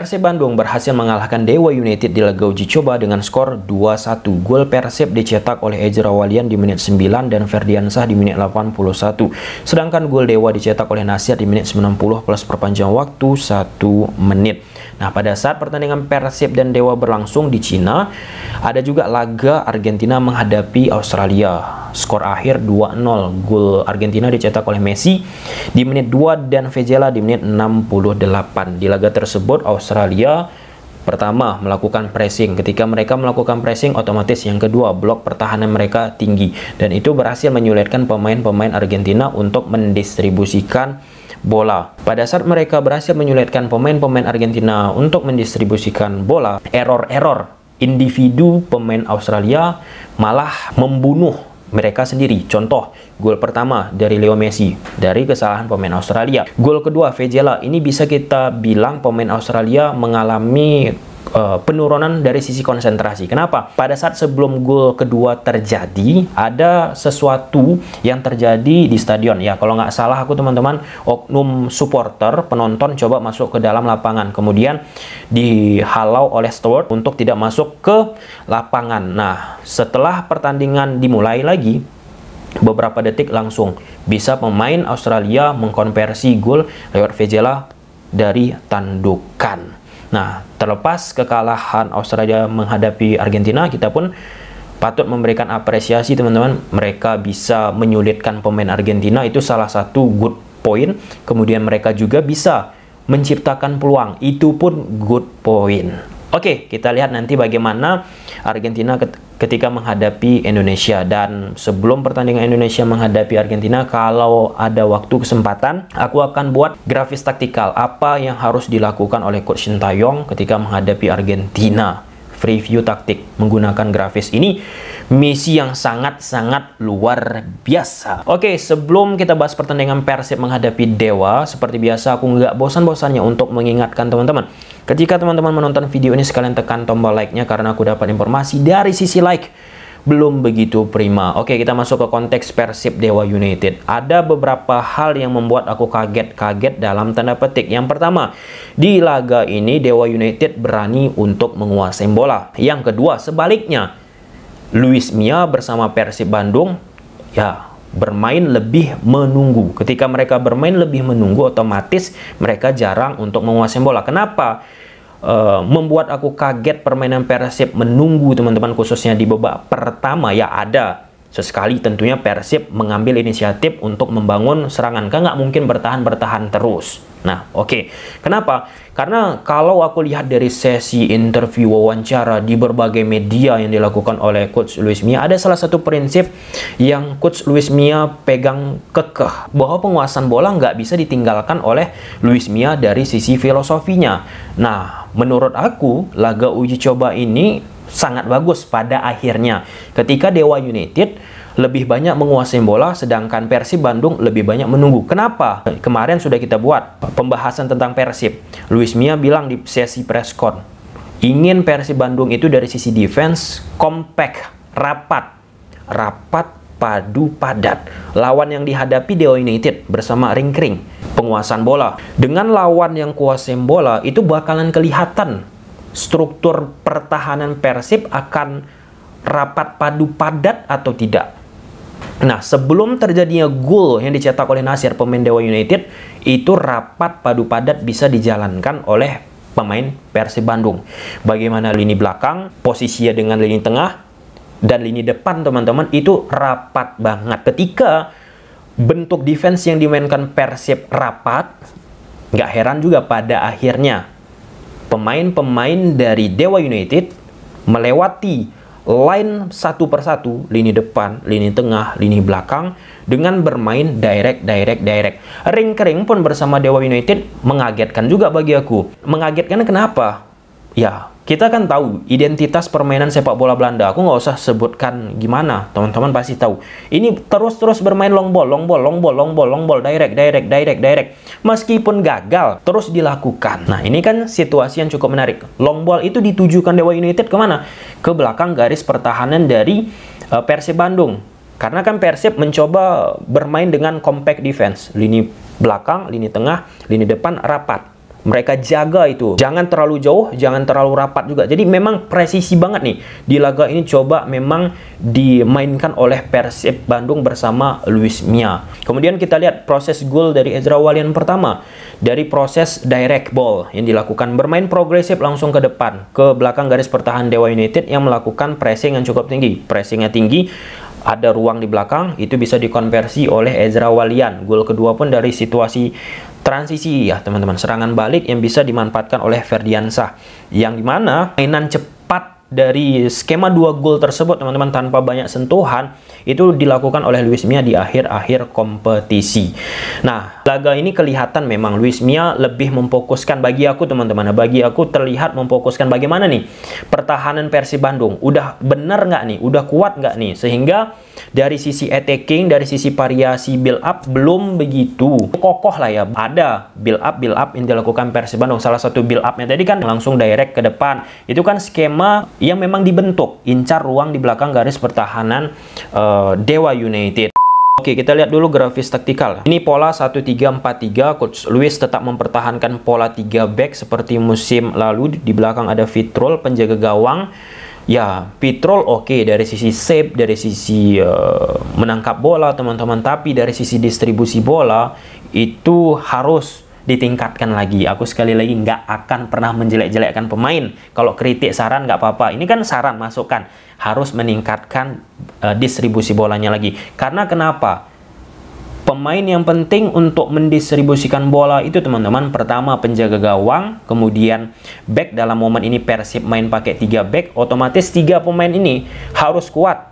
Persib Bandung berhasil mengalahkan Dewa United di laga uji coba dengan skor 2-1. Gol Persib dicetak oleh Ezra Walian di menit 9 dan Ferdiansah di menit 81. Sedangkan gol Dewa dicetak oleh Nasir di menit 90 plus perpanjang waktu 1 menit. Nah, pada saat pertandingan Persib dan Dewa berlangsung di Cina, ada juga laga Argentina menghadapi Australia. Skor akhir 2-0. Gol Argentina dicetak oleh Messi di menit 2 dan Vejela di menit 68. Di laga tersebut Australia pertama melakukan pressing. Ketika mereka melakukan pressing, otomatis yang kedua blok pertahanan mereka tinggi, dan itu berhasil menyulitkan pemain-pemain Argentina untuk mendistribusikan bola. Pada saat mereka berhasil menyulitkan pemain-pemain Argentina untuk mendistribusikan bola, error-error individu pemain Australia malah membunuh mereka sendiri. Contoh, gol pertama dari Leo Messi dari kesalahan pemain Australia. Gol kedua Vejela, ini bisa kita bilang pemain Australia mengalami penurunan dari sisi konsentrasi. Kenapa? Pada saat sebelum gol kedua terjadi, ada sesuatu yang terjadi di stadion. Ya, kalau nggak salah aku teman-teman, oknum supporter, penonton coba masuk ke dalam lapangan. Kemudian dihalau oleh steward untuk tidak masuk ke lapangan. Nah, setelah pertandingan dimulai lagi, beberapa detik langsung bisa pemain Australia mengkonversi gol lewat Vejela dari tandukan. Nah, terlepas kekalahan Australia menghadapi Argentina, kita pun patut memberikan apresiasi teman-teman. Mereka bisa menyulitkan pemain Argentina, itu salah satu good point. Kemudian mereka juga bisa menciptakan peluang, itu pun good point. Oke, kita lihat nanti bagaimana Argentina ketika menghadapi Indonesia. Dan sebelum pertandingan Indonesia menghadapi Argentina, kalau ada waktu kesempatan, aku akan buat grafis taktikal apa yang harus dilakukan oleh Coach Sintayong ketika menghadapi Argentina. Preview taktik menggunakan grafis ini, misi yang sangat-sangat luar biasa. Oke, sebelum kita bahas pertandingan Persib menghadapi Dewa, seperti biasa aku nggak bosan-bosannya untuk mengingatkan teman-teman, ketika teman-teman menonton video ini, sekalian tekan tombol like-nya karena aku dapat informasi dari sisi like belum begitu prima. Oke, kita masuk ke konteks Persib Dewa United. Ada beberapa hal yang membuat aku kaget dalam tanda petik. Yang pertama, di laga ini Dewa United berani untuk menguasai bola. Yang kedua, sebaliknya, Luis Mia bersama Persib Bandung ya bermain lebih menunggu. Ketika mereka bermain lebih menunggu, otomatis mereka jarang untuk menguasai bola. Kenapa? Membuat aku kaget permainan Persib menunggu teman-teman, khususnya di babak pertama. Ya, ada sesekali tentunya Persib mengambil inisiatif untuk membangun serangan, kan nggak mungkin bertahan terus. Nah, oke. Kenapa? Karena kalau aku lihat dari sesi interview wawancara di berbagai media yang dilakukan oleh Coach Luis Mia, ada salah satu prinsip yang Coach Luis Mia pegang kekeh, bahwa penguasaan bola nggak bisa ditinggalkan oleh Luis Mia dari sisi filosofinya. Nah, menurut aku, laga uji coba ini sangat bagus pada akhirnya. Ketika Dewa United lebih banyak menguasai bola, sedangkan Persib Bandung lebih banyak menunggu. Kenapa? Kemarin sudah kita buat pembahasan tentang Persib. Luis Mia bilang di sesi press con, ingin Persib Bandung itu dari sisi defense compact, rapat, padu, padat. Lawan yang dihadapi Dewa United bersama ring-ring, penguasaan bola. Dengan lawan yang kuasai bola, itu bakalan kelihatan struktur pertahanan Persib akan rapat, padu, padat atau tidak. Nah, sebelum terjadinya gol yang dicetak oleh Nasir, pemain Dewa United, itu rapat, padu, padat bisa dijalankan oleh pemain Persib Bandung. Bagaimana lini belakang, posisinya dengan lini tengah, dan lini depan teman-teman, itu rapat banget. Ketika bentuk defense yang dimainkan Persib rapat, nggak heran juga pada akhirnya pemain-pemain dari Dewa United melewati line satu persatu, lini depan, lini tengah, lini belakang, dengan bermain direct. Ring-kering pun bersama Dewa United mengagetkan juga bagi aku. Mengagetkan kenapa? Ya, kita kan tahu identitas permainan sepak bola Belanda. Aku nggak usah sebutkan gimana, teman-teman pasti tahu. Ini terus bermain long ball, direct. Meskipun gagal, terus dilakukan. Nah, ini kan situasi yang cukup menarik. Long ball itu ditujukan Dewa United kemana? Ke belakang garis pertahanan dari Persib Bandung. Karena kan Persib mencoba bermain dengan compact defense. Lini belakang, lini tengah, lini depan rapat. Mereka jaga itu, jangan terlalu jauh, jangan terlalu rapat juga. Jadi memang presisi banget nih di laga ini, coba memang dimainkan oleh Persib Bandung bersama Luis Mia. Kemudian kita lihat proses gol dari Ezra Walian pertama, dari proses direct ball yang dilakukan, bermain progresif langsung ke depan, ke belakang garis pertahanan Dewa United yang melakukan pressing yang cukup tinggi. Pressingnya tinggi, ada ruang di belakang, itu bisa dikonversi oleh Ezra Walian. Gol kedua pun dari situasi transisi ya teman-teman, serangan balik yang bisa dimanfaatkan oleh Ferdiansah, yang dimana mainan cepat dari skema 2 gol tersebut teman-teman tanpa banyak sentuhan itu dilakukan oleh Luis Mia di akhir-akhir kompetisi. Nah, laga ini kelihatan memang Luis Mia lebih memfokuskan, bagi aku teman-teman, bagi aku terlihat memfokuskan bagaimana nih pertahanan Persib Bandung, udah bener nggak nih, udah kuat nggak nih, sehingga dari sisi attacking, dari sisi variasi build up belum begitu kokoh lah ya. Ada build up yang dilakukan Persib Bandung. Salah satu build upnya tadi kan langsung direct ke depan. Itu kan skema yang memang dibentuk, incar ruang di belakang garis pertahanan Dewa United. Oke, kita lihat dulu grafis taktikal. Ini pola 1-3-4-3. Coach Luis tetap mempertahankan pola 3 back seperti musim lalu. Di belakang ada Fitrol, penjaga gawang. Ya, Fitrol oke dari sisi save, dari sisi menangkap bola teman-teman, tapi dari sisi distribusi bola itu harus ditingkatkan lagi. Aku sekali lagi nggak akan pernah menjelek-jelekkan pemain. Kalau kritik saran nggak apa-apa. Ini kan saran, masukan. Harus meningkatkan distribusi bolanya lagi. Karena kenapa? Pemain yang penting untuk mendistribusikan bola itu teman-teman, pertama penjaga gawang, kemudian back. Dalam momen ini Persib main pakai 3 back, otomatis 3 pemain ini harus kuat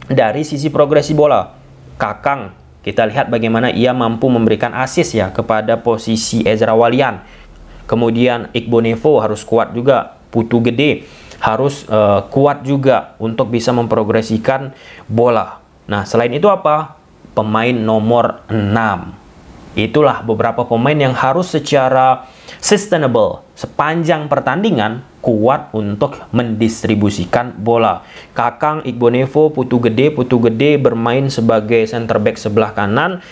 dari sisi progresi bola. Kakang, kita lihat bagaimana ia mampu memberikan assist ya kepada posisi Ezra Walian. Kemudian Iqbal Nevo harus kuat juga, Putu Gede harus kuat juga untuk bisa memprogresikan bola. Nah, selain itu apa? Pemain nomor 6. Itulah beberapa pemain yang harus secara sustainable sepanjang pertandingan kuat untuk mendistribusikan bola. Kakang, Iqbal Nevo, Putu Gede bermain sebagai center back sebelah kanan.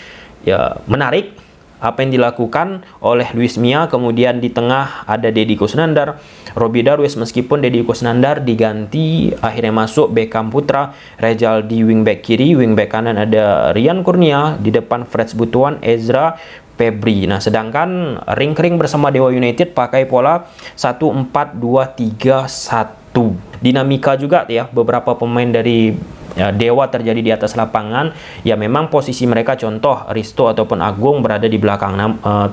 Ya, menarik apa yang dilakukan oleh Luis Mia. Kemudian di tengah ada Deddy Kusnandar, Robby Darwis, meskipun Deddy Kusnandar diganti akhirnya masuk Beckham Putra, Rejal di wingback kiri, wingback kanan ada Rian Kurnia, di depan Freds Butuan, Ezra, Febri. Nah, sedangkan ring-ring bersama Dewa United pakai pola 1-4-2-3-1. Dinamika juga ya, beberapa pemain dari Dewa terjadi di atas lapangan. Ya memang posisi mereka, contoh Risto ataupun Agung berada di belakang.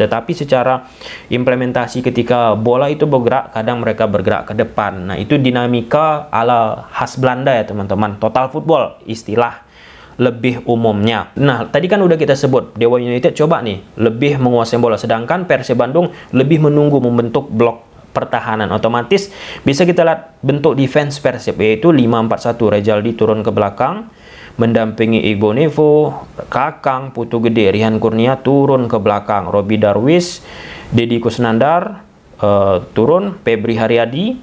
Tetapi secara implementasi ketika bola itu bergerak, kadang mereka bergerak ke depan. Nah, itu dinamika ala khas Belanda ya teman-teman. Total football istilah lebih umumnya. Nah, tadi kan udah kita sebut Dewa United coba nih lebih menguasai bola, sedangkan Persib Bandung lebih menunggu membentuk blok pertahanan. Otomatis bisa kita lihat bentuk defense Persib, yaitu 5-4-1. Rejaldi turun ke belakang mendampingi Iqbal Nevo, Kakang, Putu Gede, Rian Kurnia turun ke belakang, Robby Darwis, Deddy Kusnandar turun, Febri Haryadi,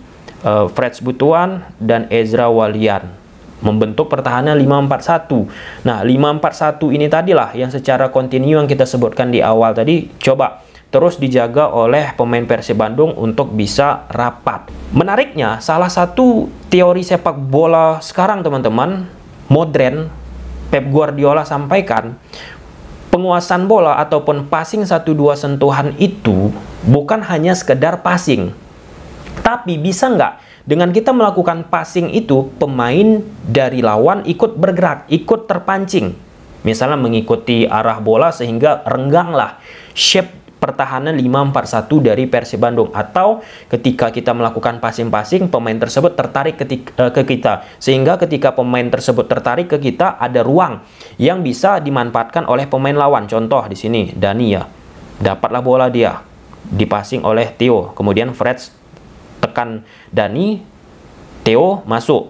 Freds Butuan, dan Ezra Walian membentuk pertahanan 5-4-1. Nah, 5-4-1 ini tadilah yang secara kontinu yang kita sebutkan di awal tadi, coba terus dijaga oleh pemain Persib Bandung untuk bisa rapat. Menariknya, salah satu teori sepak bola sekarang teman-teman, modern, Pep Guardiola sampaikan, penguasaan bola ataupun passing 1-2 sentuhan itu bukan hanya sekedar passing. Tapi bisa nggak dengan kita melakukan passing itu, pemain dari lawan ikut bergerak, ikut terpancing. Misalnya mengikuti arah bola sehingga rengganglah shape pertahanan 5-4-1 dari Persib Bandung. Atau ketika kita melakukan passing-passing, pemain tersebut tertarik ke kita, sehingga ketika pemain tersebut tertarik ke kita, ada ruang yang bisa dimanfaatkan oleh pemain lawan. Contoh di sini Dani ya, dapatlah bola dia, dipassing oleh Theo, kemudian Freds tekan Dani, Theo masuk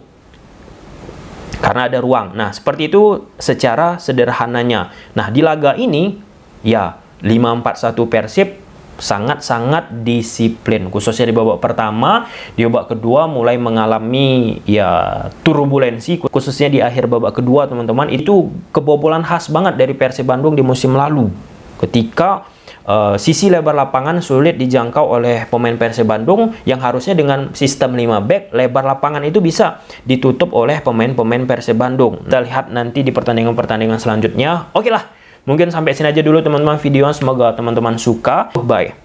karena ada ruang. Nah, seperti itu secara sederhananya. Nah, di laga ini ya 5-4-1 Persib sangat-sangat disiplin, khususnya di babak pertama. Di babak kedua mulai mengalami ya turbulensi, khususnya di akhir babak kedua teman-teman. Itu kebobolan khas banget dari Persib Bandung di musim lalu ketika sisi lebar lapangan sulit dijangkau oleh pemain Persib Bandung, yang harusnya dengan sistem 5 back lebar lapangan itu bisa ditutup oleh pemain-pemain Persib Bandung. Kita lihat nanti di pertandingan-pertandingan selanjutnya. Oke lah, mungkin sampai sini aja dulu teman-teman video. Semoga teman-teman suka. Bye.